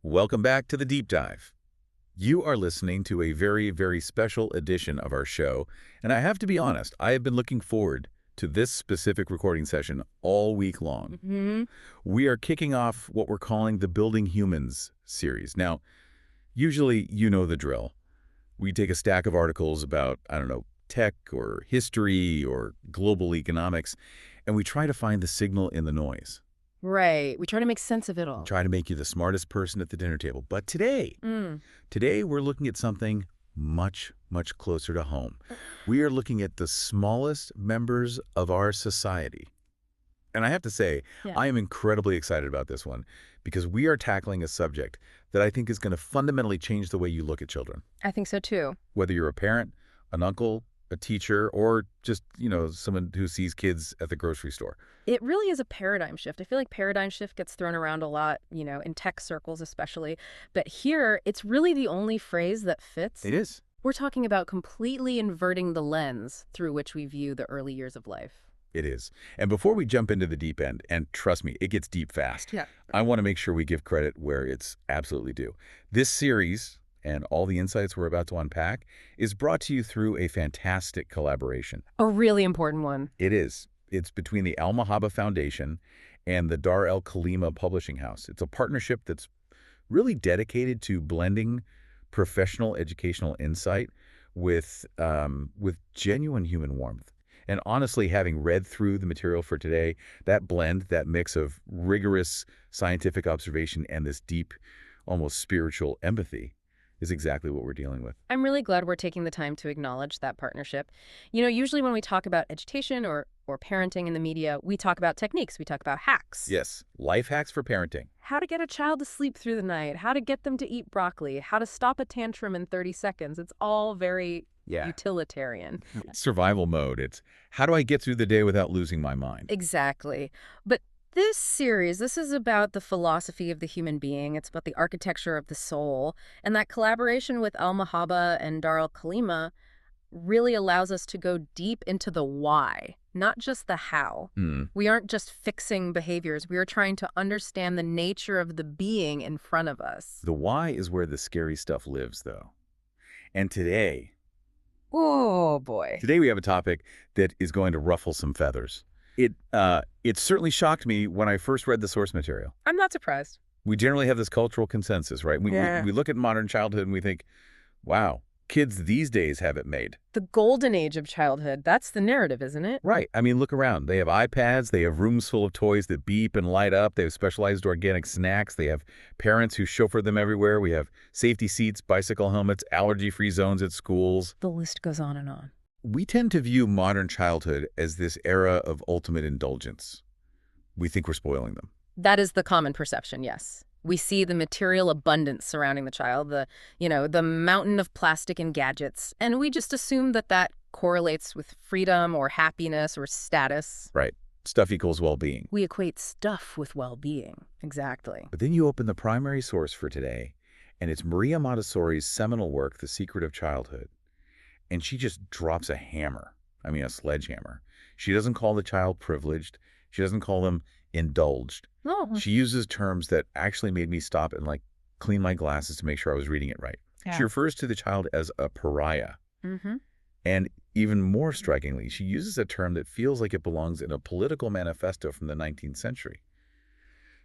Welcome back to the Deep Dive. You are listening to a very, very special edition of our show, and I have to be honest, I have been looking forward to this specific recording session all week long. We are kicking off what we're calling the Building Humans series. Now, usually you know the drill. We take a stack of articles about, I don't know, tech or history or global economics, and we try to find the signal in the noise. Right. We try to make sense of it all. Try to make you the smartest person at the dinner table. But today we're looking at something much, much closer to home. We are looking at the smallest members of our society. And I have to say, I am incredibly excited about this one because we are tackling a subject that I think is going to fundamentally change the way you look at children. I think so too. Whether you're a parent, an uncle, a teacher, or just, someone who sees kids at the grocery store. It really is a paradigm shift. I feel like paradigm shift gets thrown around a lot, in tech circles especially. But here, it's really the only phrase that fits. It is. We're talking about completely inverting the lens through which we view the early years of life. It is. And before we jump into the deep end, and trust me, it gets deep fast, I want to make sure we give credit where it's absolutely due. This series, and all the insights we're about to unpack, is brought to you through a fantastic collaboration. A really important one. It is. It's between the Al-Mahaba Foundation and the Dar el-Khalima Publishing House. It's a partnership that's really dedicated to blending professional educational insight with genuine human warmth. And honestly, having read through the material for today, that blend, that mix of rigorous scientific observation and this deep, almost spiritual empathy is exactly what we're dealing with. I'm really glad we're taking the time to acknowledge that partnership. Usually when we talk about education or parenting in the media, we talk about techniques, we talk about hacks. Yes, life hacks for parenting. How to get a child to sleep through the night, how to get them to eat broccoli, how to stop a tantrum in 30 seconds. It's all very utilitarian. Survival mode. It's how do I get through the day without losing my mind? Exactly. But this series, this is about the philosophy of the human being. It's about the architecture of the soul. And that collaboration with Al-Mahaba and Dar el-Khalima really allows us to go deep into the why, not just the how. We aren't just fixing behaviors. We are trying to understand the nature of the being in front of us. The why is where the scary stuff lives, though. And today, oh boy, today we have a topic that is going to ruffle some feathers. It certainly shocked me when I first read the source material. I'm not surprised. We generally have this cultural consensus, right? We look at modern childhood and we think, wow, kids these days have it made. The golden age of childhood, that's the narrative, isn't it? Right. I mean, look around. They have iPads. They have rooms full of toys that beep and light up. They have specialized organic snacks. They have parents who chauffeur them everywhere. We have safety seats, bicycle helmets, allergy-free zones at schools. The list goes on and on. We tend to view modern childhood as this era of ultimate indulgence. We think we're spoiling them. That is the common perception, yes. We see the material abundance surrounding the child, the mountain of plastic and gadgets, and we just assume that that correlates with freedom or happiness or status. Right. Stuff equals well-being. We equate stuff with well-being. Exactly. But then you open the primary source for today, and it's Maria Montessori's seminal work, The Secret of Childhood. And she just drops a hammer. I mean, a sledgehammer. She doesn't call the child privileged. She doesn't call them indulged. No. She uses terms that actually made me stop and clean my glasses to make sure I was reading it right. Yeah. She refers to the child as a pariah. And even more strikingly, she uses a term that feels like it belongs in a political manifesto from the 19th century.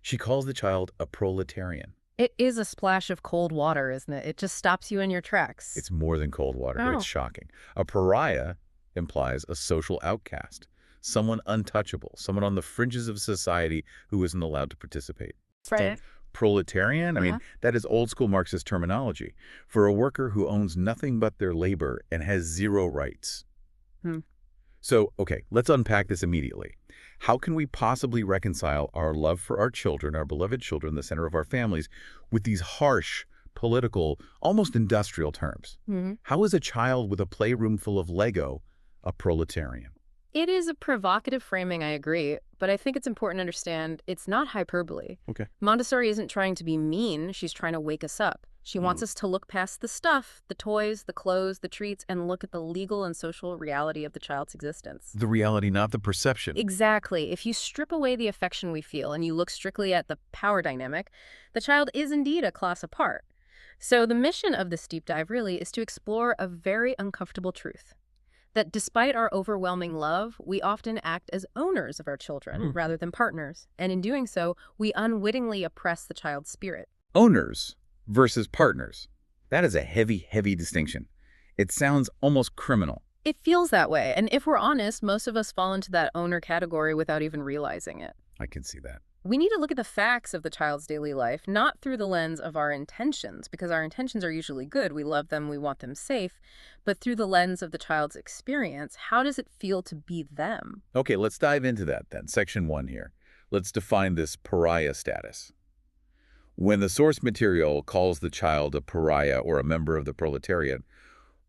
She calls the child a proletarian. It is a splash of cold water, isn't it? It just stops you in your tracks. It's more than cold water. It's shocking. A pariah implies a social outcast, someone untouchable, someone on the fringes of society who isn't allowed to participate. Right. Proletarian, I mean, that is old school Marxist terminology for a worker who owns nothing but their labor and has zero rights. So, okay, let's unpack this immediately. How can we possibly reconcile our love for our children, our beloved children, the center of our families, with these harsh, political, almost industrial terms? How is a child with a playroom full of Lego a proletarian? It is a provocative framing, I agree, but I think it's important to understand it's not hyperbole. Okay. Montessori isn't trying to be mean, she's trying to wake us up. She wants us to look past the stuff, the toys, the clothes, the treats, and look at the legal and social reality of the child's existence. The reality, not the perception. Exactly. If you strip away the affection we feel and you look strictly at the power dynamic, the child is indeed a class apart. So the mission of this deep dive really is to explore a very uncomfortable truth. That despite our overwhelming love, we often act as owners of our children rather than partners. And in doing so, we unwittingly oppress the child's spirit. Owners versus partners. That is a heavy, heavy distinction. It sounds almost criminal. It feels that way. And if we're honest, most of us fall into that owner category without even realizing it. I can see that. We need to look at the facts of the child's daily life, not through the lens of our intentions, because our intentions are usually good. We love them, we want them safe, but through the lens of the child's experience. How does it feel to be them? Okay, let's dive into that then. Section 1 here. Let's define this pariah status. When the source material calls the child a pariah or a member of the proletariat,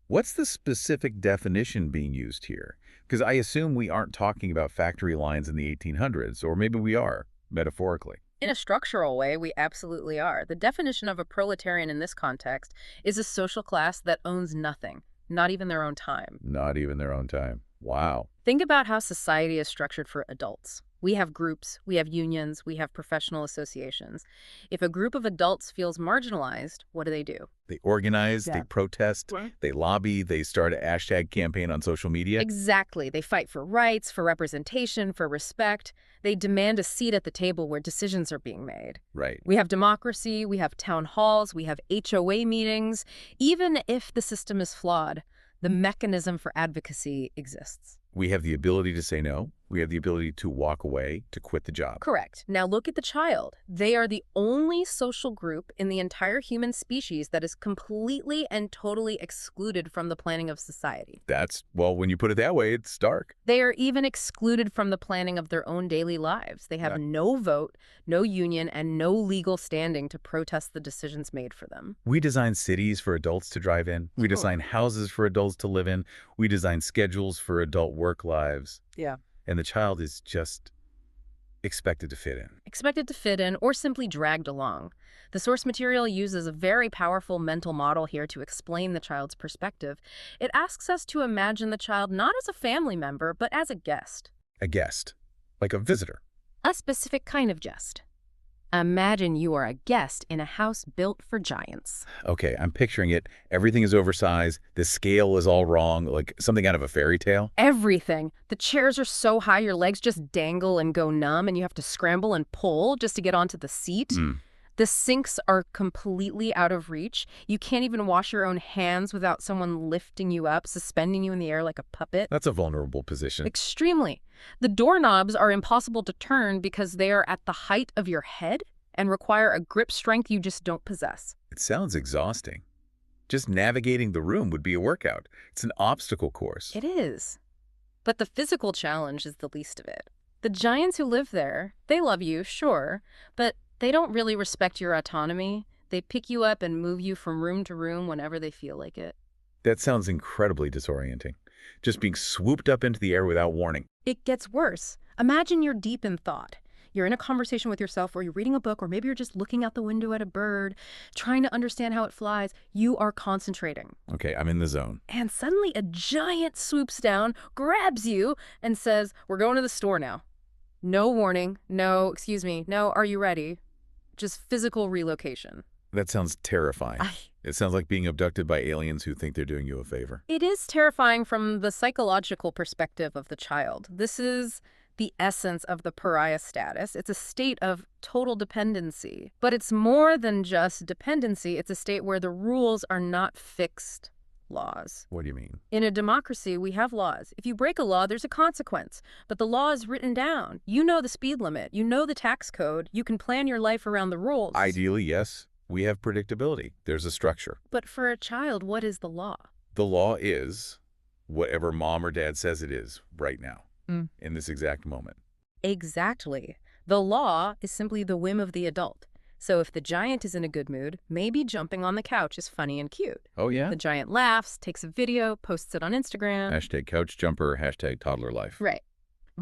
what's the specific definition being used here? Because I assume we aren't talking about factory lines in the 1800s, or maybe we are. Metaphorically. In a structural way, we absolutely are. The definition of a proletarian in this context is a social class that owns nothing, not even their own time. Not even their own time. Wow. Think about how society is structured for adults. We have groups, we have unions, we have professional associations. If a group of adults feels marginalized, what do? They organize, Yeah. they protest, they lobby, they start a hashtag campaign on social media. Exactly. They fight for rights, for representation, for respect. They demand a seat at the table where decisions are being made. Right. We have democracy, we have town halls, we have HOA meetings. Even if the system is flawed, the mechanism for advocacy exists. We have the ability to say no. We have the ability to walk away, to quit the job. Correct. Now look at the child. They are the only social group in the entire human species that is completely and totally excluded from the planning of society. Well, when you put it that way, it's stark. They are even excluded from the planning of their own daily lives. They have no vote, no union, and no legal standing to protest the decisions made for them. We design cities for adults to drive in. We design houses for adults to live in. We design schedules for adult work lives. Yeah. And the child is just expected to fit in. Expected to fit in or simply dragged along. The source material uses a very powerful mental model here to explain the child's perspective. It asks us to imagine the child not as a family member, but as a guest. A guest, like a visitor. A specific kind of guest. Imagine you are a guest in a house built for giants. Okay, I'm picturing it. Everything is oversized. The scale is all wrong, like something out of a fairy tale. Everything. The chairs are so high your legs just dangle and go numb and you have to scramble and pull just to get onto the seat. The sinks are completely out of reach. You can't even wash your own hands without someone lifting you up, suspending you in the air like a puppet. That's a vulnerable position. Extremely. The doorknobs are impossible to turn because they are at the height of your head and require a grip strength you just don't possess. It sounds exhausting. Just navigating the room would be a workout. It's an obstacle course. It is. But the physical challenge is the least of it. The giants who live there, they love you, sure, but they don't really respect your autonomy. They pick you up and move you from room to room whenever they feel like it. That sounds incredibly disorienting. Just being swooped up into the air without warning. It gets worse. Imagine you're deep in thought. You're in a conversation with yourself, or you're reading a book, or maybe you're just looking out the window at a bird, trying to understand how it flies. You are concentrating. Okay, I'm in the zone. And suddenly a giant swoops down, grabs you, and says, "We're going to the store now." No warning. No, excuse me. No, are you ready? Just physical relocation. That sounds terrifying. It sounds like being abducted by aliens who think they're doing you a favor. It is terrifying from the psychological perspective of the child. This is the essence of the pariah status. It's a state of total dependency. But it's more than just dependency. It's a state where the rules are not fixed laws. What do you mean? In a democracy, we have laws. If you break a law, there's a consequence. But the law is written down. You know the speed limit. You know the tax code. You can plan your life around the rules. Ideally, yes. We have predictability. There's a structure. But for a child, what is the law? The law is whatever mom or dad says it is right now, in this exact moment. Exactly. The law is simply the whim of the adult. So if the giant is in a good mood, maybe jumping on the couch is funny and cute. Oh, yeah? The giant laughs, takes a video, posts it on Instagram. Hashtag couch jumper, hashtag toddler life. Right.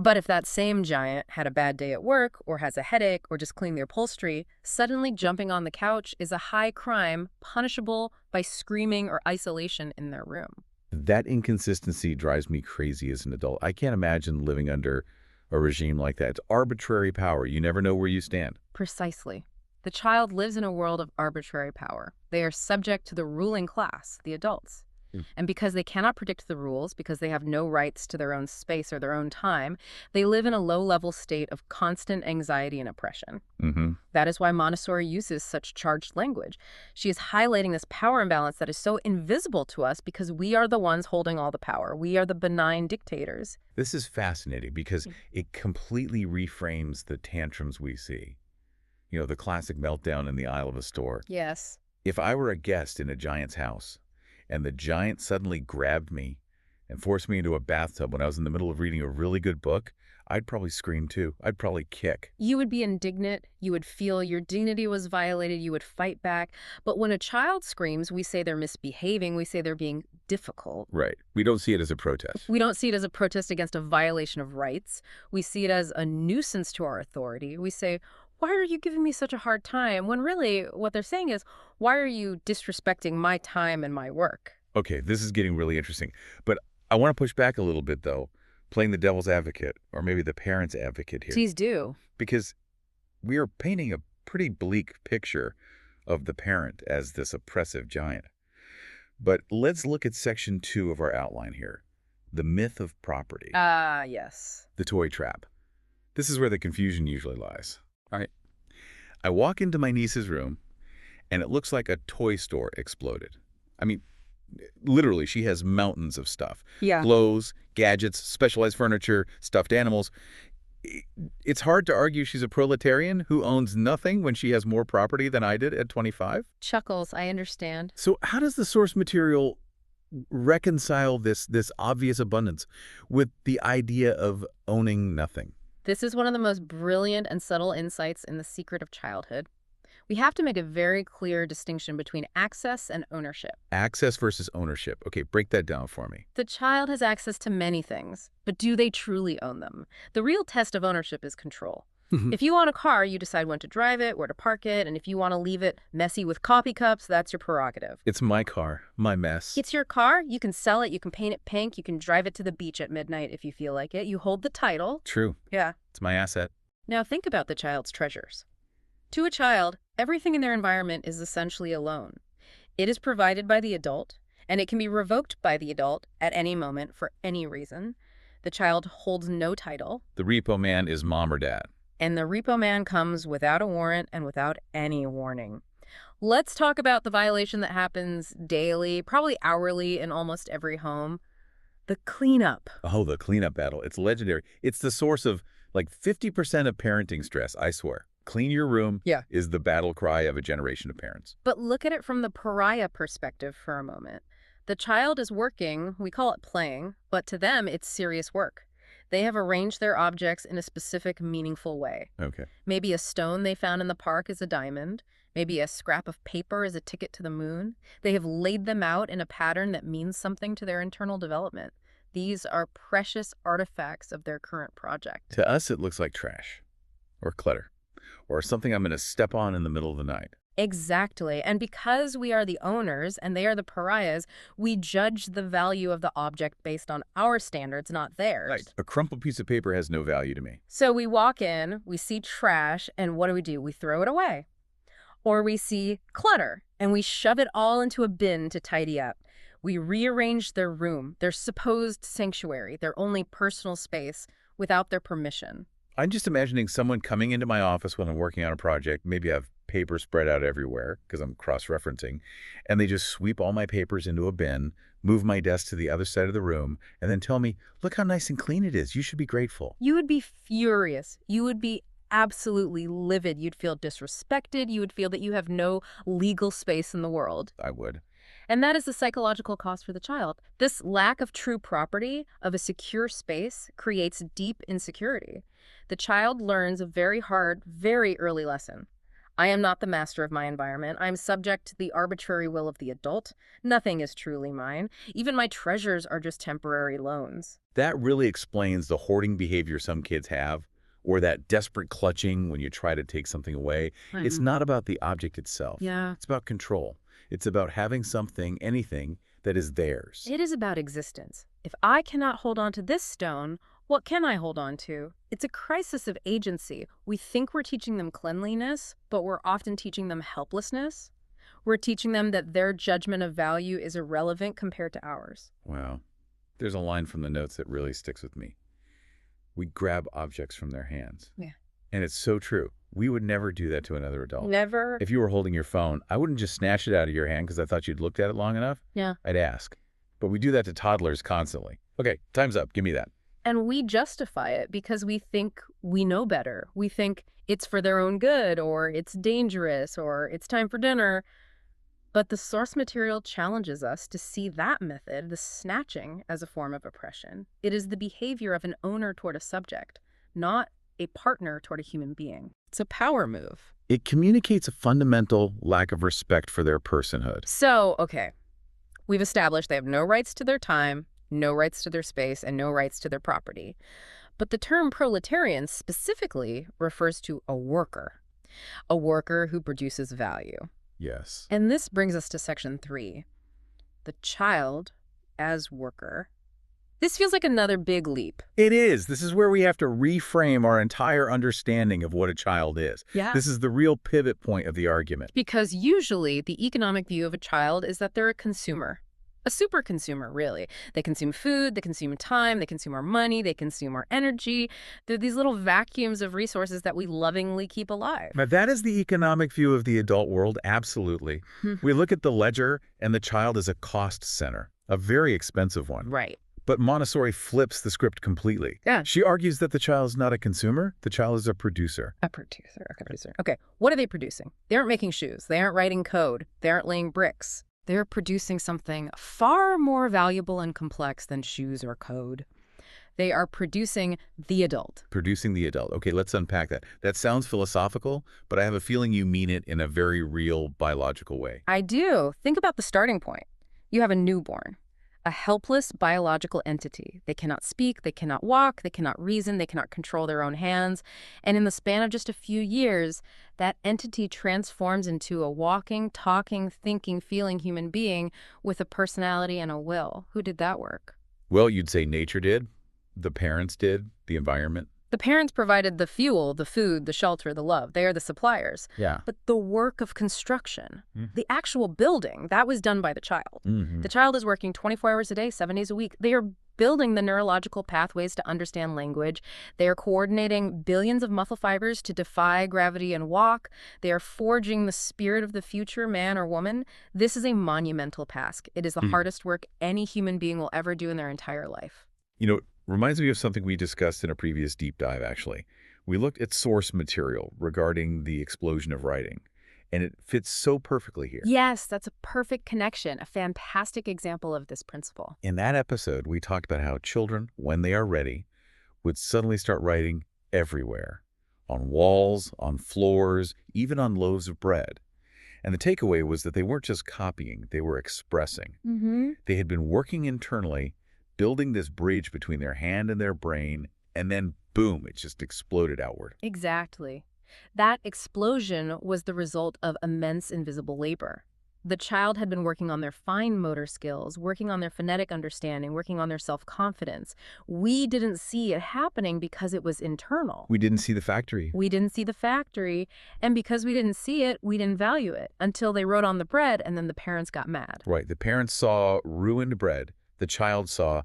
But if that same giant had a bad day at work or has a headache or just cleaned the upholstery, suddenly jumping on the couch is a high crime punishable by screaming or isolation in their room. That inconsistency drives me crazy as an adult. I can't imagine living under a regime like that. It's arbitrary power. You never know where you stand. Precisely. The child lives in a world of arbitrary power. They are subject to the ruling class, the adults. Mm. And because they cannot predict the rules, because they have no rights to their own space or their own time, they live in a low-level state of constant anxiety and oppression. Mm-hmm. That is why Montessori uses such charged language. She is highlighting this power imbalance that is so invisible to us because we are the ones holding all the power. We are the benign dictators. This is fascinating because it completely reframes the tantrums we see. You know, the classic meltdown in the aisle of a store. Yes. If I were a guest in a giant's house and the giant suddenly grabbed me and forced me into a bathtub when I was in the middle of reading a really good book, I'd probably scream too. I'd probably kick. You would be indignant. You would feel your dignity was violated. You would fight back. But when a child screams, we say they're misbehaving. We say they're being difficult. Right. We don't see it as a protest. We don't see it as a protest against a violation of rights. We see it as a nuisance to our authority. We say, why are you giving me such a hard time? When really what they're saying is, why are you disrespecting my time and my work? Okay, this is getting really interesting. But I want to push back a little bit, though, playing the devil's advocate, or maybe the parent's advocate here. Please do. Because we are painting a pretty bleak picture of the parent as this oppressive giant. But let's look at section 2 of our outline here. The myth of property. Ah, yes. The toy trap. This is where the confusion usually lies. All right. I walk into my niece's room, and it looks like a toy store exploded. I mean, literally, she has mountains of stuff. Yeah. Clothes, gadgets, specialized furniture, stuffed animals. It's hard to argue she's a proletarian who owns nothing when she has more property than I did at 25. Chuckles, I understand. So how does the source material reconcile this obvious abundance with the idea of owning nothing? This is one of the most brilliant and subtle insights in The Secret of Childhood. We have to make a very clear distinction between access and ownership. Access versus ownership. Okay, break that down for me. The child has access to many things, but do they truly own them? The real test of ownership is control. If you own a car, you decide when to drive it, where to park it, and if you want to leave it messy with coffee cups, that's your prerogative. It's my car, my mess. It's your car. You can sell it. You can paint it pink. You can drive it to the beach at midnight if you feel like it. You hold the title. True. Yeah. It's my asset. Now think about the child's treasures. To a child, everything in their environment is essentially a loan. It is provided by the adult, and it can be revoked by the adult at any moment for any reason. The child holds no title. The repo man is mom or dad. And the repo man comes without a warrant and without any warning. Let's talk about the violation that happens daily, probably hourly in almost every home. The cleanup. Oh, the cleanup battle. It's legendary. It's the source of like 50% of parenting stress, I swear. Clean your room is the battle cry of a generation of parents. But look at it from the pariah perspective for a moment. The child is working, we call it playing, but to them it's serious work. They have arranged their objects in a specific, meaningful way. Okay. Maybe a stone they found in the park is a diamond. Maybe a scrap of paper is a ticket to the moon. They have laid them out in a pattern that means something to their internal development. These are precious artifacts of their current project. To us, it looks like trash or clutter or something I'm going to step on in the middle of the night. Exactly. And because we are the owners and they are the pariahs, we judge the value of the object based on our standards, not theirs. Right. A crumpled piece of paper has no value to me. So we walk in, we see trash, and what do? We throw it away. Or we see clutter, and we shove it all into a bin to tidy up. We rearrange their room, their supposed sanctuary, their only personal space, without their permission. I'm just imagining someone coming into my office when I'm working on a project, maybe I have paper spread out everywhere because I'm cross-referencing, and they just sweep all my papers into a bin, move my desk to the other side of the room, and then tell me, look how nice and clean it is. You should be grateful. You would be furious. You would be absolutely livid. You'd feel disrespected. You would feel that you have no legal space in the world. I would. And that is the psychological cost for the child. This lack of true property, of a secure space, creates deep insecurity. The child learns a very hard, very early lesson. I am not the master of my environment. I'm subject to the arbitrary will of the adult. Nothing is truly mine. Even my treasures are just temporary loans. That really explains the hoarding behavior some kids have, or that desperate clutching when you try to take something away. It's not about the object itself. Yeah. It's about control. It's about having something, anything, that is theirs. It is about existence. If I cannot hold on to this stone, what can I hold on to? It's a crisis of agency. We think we're teaching them cleanliness, but we're often teaching them helplessness. We're teaching them that their judgment of value is irrelevant compared to ours. Wow. There's a line from the notes that really sticks with me. We grab objects from their hands. Yeah. And it's so true. We would never do that to another adult. Never. If you were holding your phone, I wouldn't just snatch it out of your hand because I thought you'd looked at it long enough. Yeah. I'd ask. But we do that to toddlers constantly. Okay, time's up. Give me that. And we justify it because we think we know better. We think it's for their own good, or it's dangerous, or it's time for dinner. But the source material challenges us to see that method, the snatching, as a form of oppression. It is the behavior of an owner toward a subject, not a partner toward a human being. It's a power move. It communicates a fundamental lack of respect for their personhood. So, okay, we've established they have no rights to their time, no rights to their space, and no rights to their property. But the term proletarian specifically refers to a worker who produces value. Yes. And this brings us to Section 3, the child as worker. This feels like another big leap. It is. This is where we have to reframe our entire understanding of what a child is. Yeah. This is the real pivot point of the argument. Because usually the economic view of a child is that they're a consumer. A super consumer, really. They consume food, they consume time, they consume our money, they consume our energy. They're these little vacuums of resources that we lovingly keep alive. Now, that is the economic view of the adult world, absolutely. We look at the ledger, and the child is a cost center, a very expensive one. Right. But Montessori flips the script completely. Yeah. She argues that the child is not a consumer, the child is a producer. A producer. Okay, what are they producing? They aren't making shoes. They aren't writing code. They aren't laying bricks. They're producing something far more valuable and complex than shoes or code. They are producing the adult. Producing the adult. Okay, let's unpack that. That sounds philosophical, but I have a feeling you mean it in a very real biological way. I do. Think about the starting point. You have a newborn, a helpless biological entity. They cannot speak, they cannot walk, they cannot reason, they cannot control their own hands. And in the span of just a few years, that entity transforms into a walking, talking, thinking, feeling human being with a personality and a will. Who did that work? Well, you'd say nature did, the parents did, the environment. The parents provided the fuel, the food, the shelter, the love. They are the suppliers. Yeah. But the work of construction, the actual building, that was done by the child. The child is working 24 hours a day, 7 days a week. They are building the neurological pathways to understand language. They are coordinating billions of muscle fibers to defy gravity and walk. They are forging the spirit of the future man or woman. This is a monumental task. It is the hardest work any human being will ever do in their entire life. You know, reminds me of something we discussed in a previous deep dive, actually. We looked at source material regarding the explosion of writing, and it fits so perfectly here. Yes, that's a perfect connection, a fantastic example of this principle. In that episode, we talked about how children, when they are ready, would suddenly start writing everywhere, on walls, on floors, even on loaves of bread. And the takeaway was that they weren't just copying, they were expressing. They had been working internally, building this bridge between their hand and their brain, and then boom, it just exploded outward. Exactly. That explosion was the result of immense invisible labor. The child had been working on their fine motor skills, working on their phonetic understanding, working on their self-confidence. We didn't see it happening because it was internal. We didn't see the factory. We didn't see the factory, and because we didn't see it, we didn't value it until they wrote on the bread, and then the parents got mad. Right. The parents saw ruined bread. The child saw,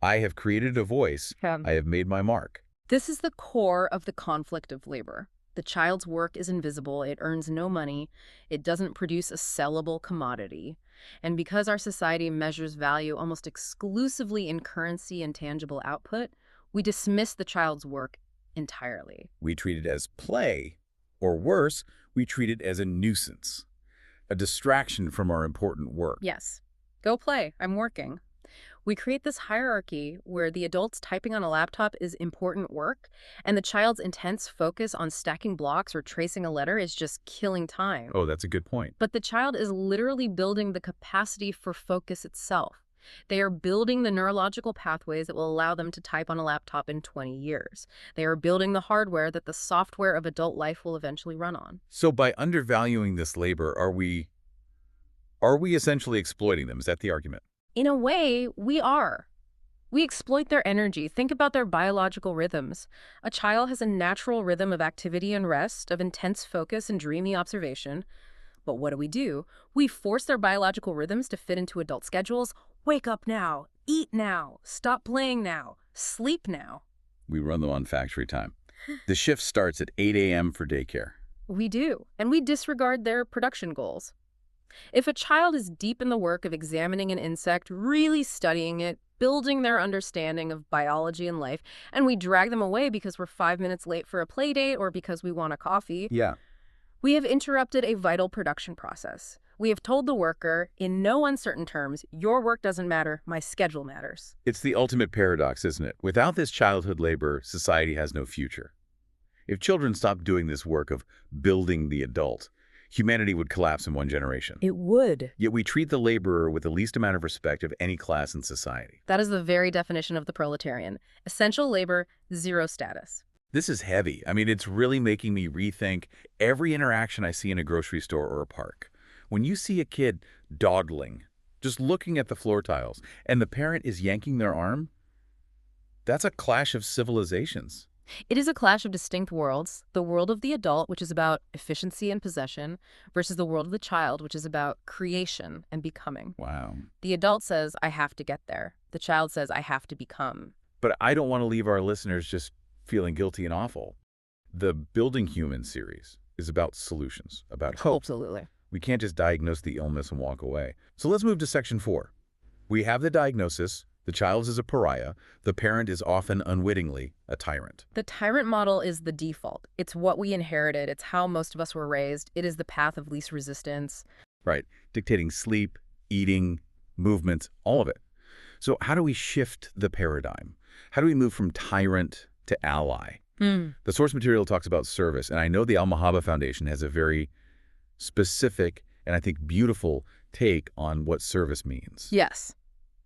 I have created a voice. I have made my mark. This is the core of the conflict of labor. The child's work is invisible. It earns no money. It doesn't produce a sellable commodity. And because our society measures value almost exclusively in currency and tangible output, we dismiss the child's work entirely. We treat it as play, or worse, we treat it as a nuisance, a distraction from our important work. Yes. Go play. I'm working. We create this hierarchy where the adult's typing on a laptop is important work, and the child's intense focus on stacking blocks or tracing a letter is just killing time. Oh, that's a good point. But the child is literally building the capacity for focus itself. They are building the neurological pathways that will allow them to type on a laptop in 20 years. They are building the hardware that the software of adult life will eventually run on. So by undervaluing this labor, are we essentially exploiting them? Is that the argument? In a way, we are. We exploit their energy. Think about their biological rhythms. A child has a natural rhythm of activity and rest, of intense focus and dreamy observation. But what do? We force their biological rhythms to fit into adult schedules. Wake up now, eat now, stop playing now, sleep now. We run them on factory time. The shift starts at 8 a.m. for daycare. We do, and we disregard their production goals. If a child is deep in the work of examining an insect, really studying it, building their understanding of biology and life, and we drag them away because we're 5 minutes late for a play date or because we want a coffee, Yeah. we have interrupted a vital production process. We have told the worker, in no uncertain terms, your work doesn't matter, my schedule matters. It's the ultimate paradox, isn't it? Without this childhood labor, society has no future. If children stopped doing this work of building the adult, humanity would collapse in one generation. It would. Yet we treat the laborer with the least amount of respect of any class in society. That is the very definition of the proletarian. Essential labor, zero status. This is heavy. I mean, it's really making me rethink every interaction I see in a grocery store or a park. When you see a kid dawdling, just looking at the floor tiles, and the parent is yanking their arm, that's a clash of civilizations. It is a clash of distinct worlds, the world of the adult, which is about efficiency and possession, versus the world of the child, which is about creation and becoming. Wow. The adult says, I have to get there. The child says, I have to become. But I don't want to leave our listeners just feeling guilty and awful. The Building Human series is about solutions, about hope. Absolutely. We can't just diagnose the illness and walk away. So let's move to section 4. We have the diagnosis. The child is a pariah. The parent is often unwittingly a tyrant. The tyrant model is the default. It's what we inherited. It's how most of us were raised. It is the path of least resistance. Right. Dictating sleep, eating, movements, all of it. So how do we shift the paradigm? How do we move from tyrant to ally? The source material talks about service, and I know the Al-Mahaba Foundation has a very specific and I think beautiful take on what service means. Yes.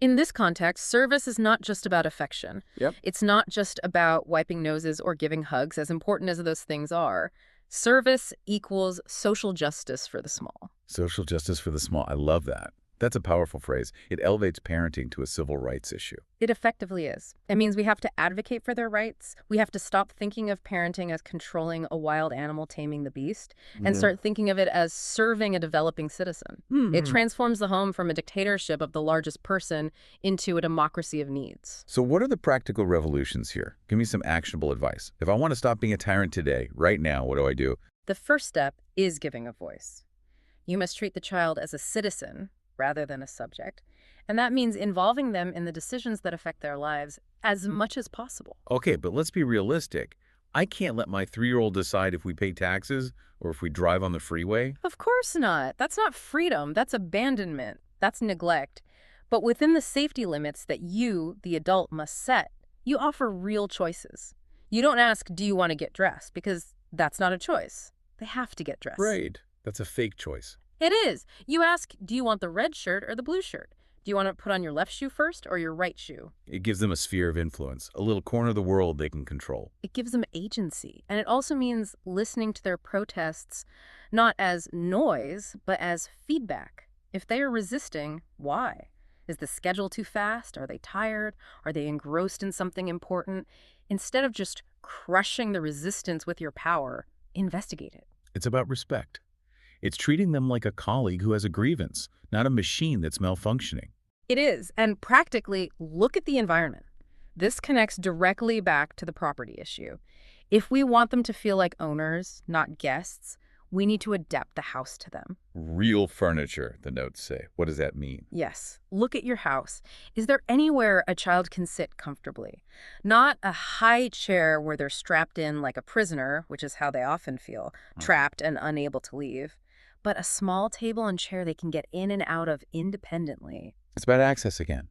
In this context, service is not just about affection. Yep. It's not just about wiping noses or giving hugs, as important as those things are. Service equals social justice for the small. Social justice for the small. I love that. That's a powerful phrase. It elevates parenting to a civil rights issue. It effectively is. It means we have to advocate for their rights. We have to stop thinking of parenting as controlling a wild animal taming the beast and start thinking of it as serving a developing citizen. It transforms the home from a dictatorship of the largest person into a democracy of needs. So what are the practical revolutions here? Give me some actionable advice. If I want to stop being a tyrant today, right now, what do I do? The first step is giving a voice. You must treat the child as a citizen rather than a subject, and that means involving them in the decisions that affect their lives as much as possible. Okay, but let's be realistic. I can't let my 3-year-old decide if we pay taxes or if we drive on the freeway. Of course not. That's not freedom. That's abandonment. That's neglect. But within the safety limits that you, the adult, must set, you offer real choices. You don't ask, do you want to get dressed? Because that's not a choice. They have to get dressed. Right. That's a fake choice. It is. You ask, do you want the red shirt or the blue shirt? Do you want to put on your left shoe first or your right shoe? It gives them a sphere of influence, a little corner of the world they can control. It gives them agency. And it also means listening to their protests not as noise, but as feedback. If they are resisting, why? Is the schedule too fast? Are they tired? Are they engrossed in something important? Instead of just crushing the resistance with your power, investigate it. It's about respect. It's treating them like a colleague who has a grievance, not a machine that's malfunctioning. It is. And practically, look at the environment. This connects directly back to the property issue. If we want them to feel like owners, not guests, we need to adapt the house to them. Real furniture, the notes say. What does that mean? Yes. Look at your house. Is there anywhere a child can sit comfortably? Not a high chair where they're strapped in like a prisoner, which is how they often feel, trapped and unable to leave, but a small table and chair they can get in and out of independently. It's about access again.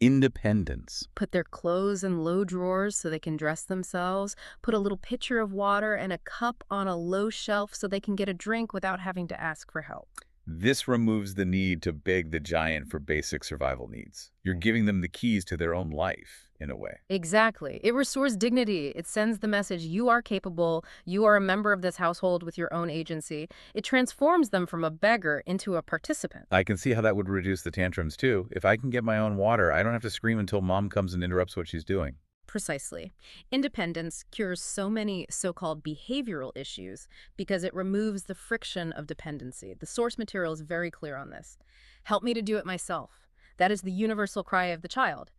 Independence. Put their clothes in low drawers so they can dress themselves. Put a little pitcher of water and a cup on a low shelf so they can get a drink without having to ask for help. This removes the need to beg the giant for basic survival needs. You're giving them the keys to their own life, in a way. Exactly. It restores dignity. It sends the message, you are capable, you are a member of this household with your own agency. It transforms them from a beggar into a participant. I can see how that would reduce the tantrums, too. If I can get my own water, I don't have to scream until mom comes and interrupts what she's doing. Precisely. Independence cures so many so-called behavioral issues because it removes the friction of dependency. The source material is very clear on this. Help me to do it myself. That is the universal cry of the child.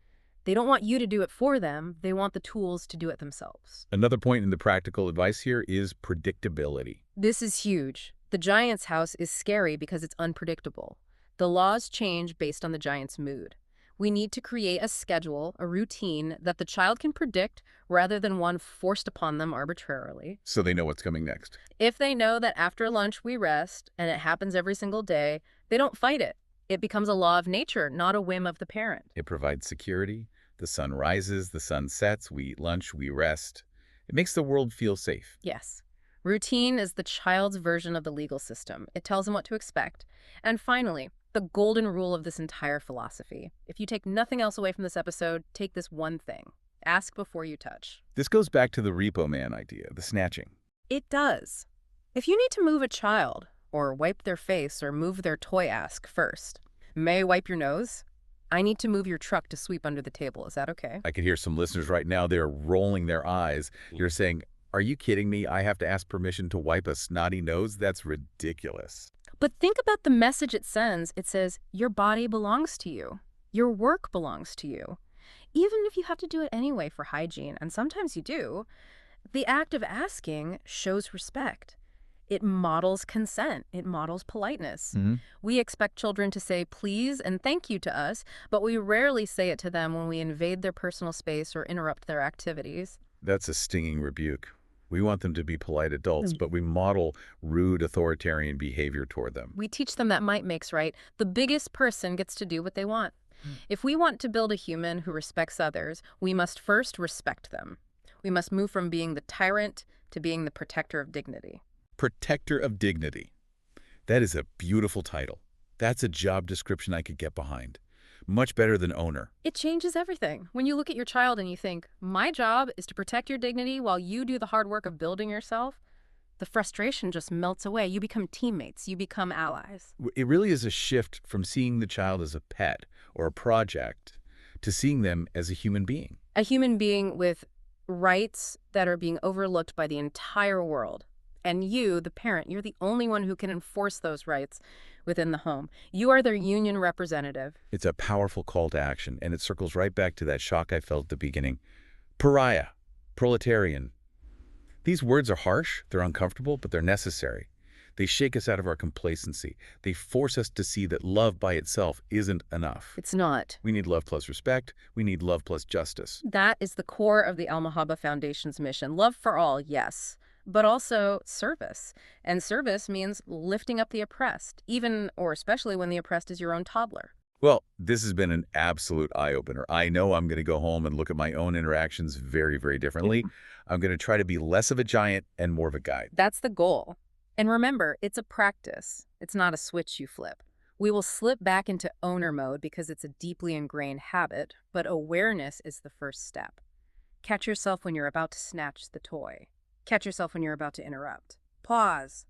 They don't want you to do it for them. They want the tools to do it themselves. Another point in the practical advice here is predictability. This is huge. The giant's house is scary because it's unpredictable. The laws change based on the giant's mood. We need to create a schedule, a routine that the child can predict rather than one forced upon them arbitrarily. So they know what's coming next. If they know that after lunch we rest, and it happens every single day, they don't fight it. It becomes a law of nature, not a whim of the parent. It provides security. The sun rises, the sun sets, we eat lunch, we rest. It makes the world feel safe. Yes. Routine is the child's version of the legal system. It tells them what to expect. And finally, the golden rule of this entire philosophy. If you take nothing else away from this episode, take this one thing. Ask before you touch. This goes back to the repo man idea, the snatching. It does. If you need to move a child, or wipe their face, or move their toy, ask first. May I wipe your nose? I need to move your truck to sweep under the table. Is that okay? I could hear some listeners right now, they're rolling their eyes. You're saying, are you kidding me? I have to ask permission to wipe a snotty nose? That's ridiculous. But think about the message it sends. It says, your body belongs to you. Your work belongs to you. Even if you have to do it anyway for hygiene, and sometimes you do, the act of asking shows respect. It models consent. It models politeness. We expect children to say please and thank you to us, but we rarely say it to them when we invade their personal space or interrupt their activities. That's a stinging rebuke. We want them to be polite adults, but we model rude authoritarian behavior toward them. We teach them that might makes right. The biggest person gets to do what they want. If we want to build a human who respects others, we must first respect them. We must move from being the tyrant to being the protector of dignity. Protector of dignity. That is a beautiful title. That's a job description I could get behind. Much better than owner. It changes everything. When you look at your child and you think, my job is to protect your dignity while you do the hard work of building yourself, the frustration just melts away. You become teammates. You become allies. It really is a shift from seeing the child as a pet or a project to seeing them as a human being. A human being with rights that are being overlooked by the entire world. And you, the parent, you're the only one who can enforce those rights within the home. You are their union representative. It's a powerful call to action, and it circles right back to that shock I felt at the beginning. Pariah, proletarian. These words are harsh, they're uncomfortable, but they're necessary. They shake us out of our complacency. They force us to see that love by itself isn't enough. It's not. We need love plus respect. We need love plus justice. That is the core of the Al-Mahaba Foundation's mission. Love for all, yes, but also service. And service means lifting up the oppressed, even or especially when the oppressed is your own toddler. Well, this has been an absolute eye-opener. I know I'm going to go home and look at my own interactions very, very differently. I'm going to try to be less of a giant and more of a guide. That's the goal. And remember, it's a practice. It's not a switch you flip. We will slip back into owner mode because it's a deeply ingrained habit, but awareness is the first step. Catch yourself when you're about to snatch the toy. Catch yourself when you're about to interrupt. Pause.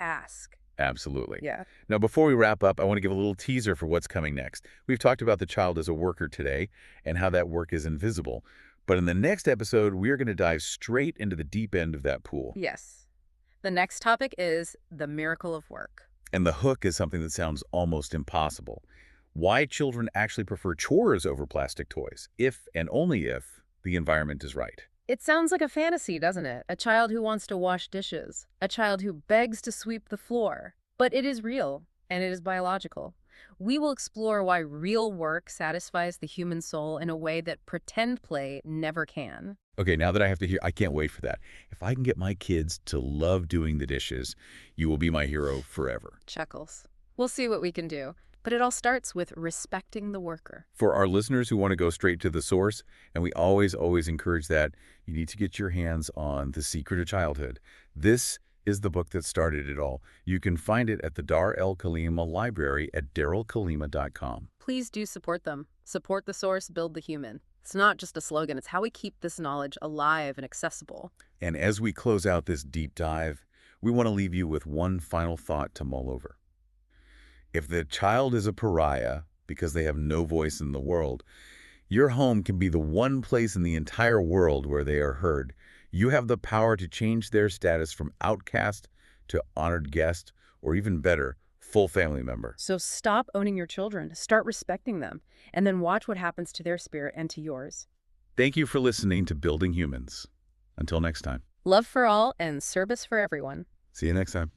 Ask. Absolutely. Yeah. Now, before we wrap up, I want to give a little teaser for what's coming next. We've talked about the child as a worker today and how that work is invisible. But in the next episode, we're going to dive straight into the deep end of that pool. Yes. The next topic is the miracle of work. And the hook is something that sounds almost impossible. Why children actually prefer chores over plastic toys, if and only if the environment is right. It sounds like a fantasy, doesn't it? A child who wants to wash dishes. A child who begs to sweep the floor. But it is real, and it is biological. We will explore why real work satisfies the human soul in a way that pretend play never can. Okay, now that I have to hear, I can't wait for that. If I can get my kids to love doing the dishes, you will be my hero forever. Chuckles. We'll see what we can do. But it all starts with respecting the worker. For our listeners who want to go straight to the source, and we always encourage that, you need to get your hands on The Secret of Childhood. This is the book that started it all. You can find it at the Dar el Kalima Library at darelkalima.com. Please do support them. Support the source, build the human. It's not just a slogan, it's how we keep this knowledge alive and accessible. And as we close out this deep dive, we want to leave you with one final thought to mull over. If the child is a pariah because they have no voice in the world, your home can be the one place in the entire world where they are heard. You have the power to change their status from outcast to honored guest, or even better, full family member. So stop owning your children, start respecting them, and then watch what happens to their spirit and to yours. Thank you for listening to Building Humans. Until next time. Love for all and service for everyone. See you next time.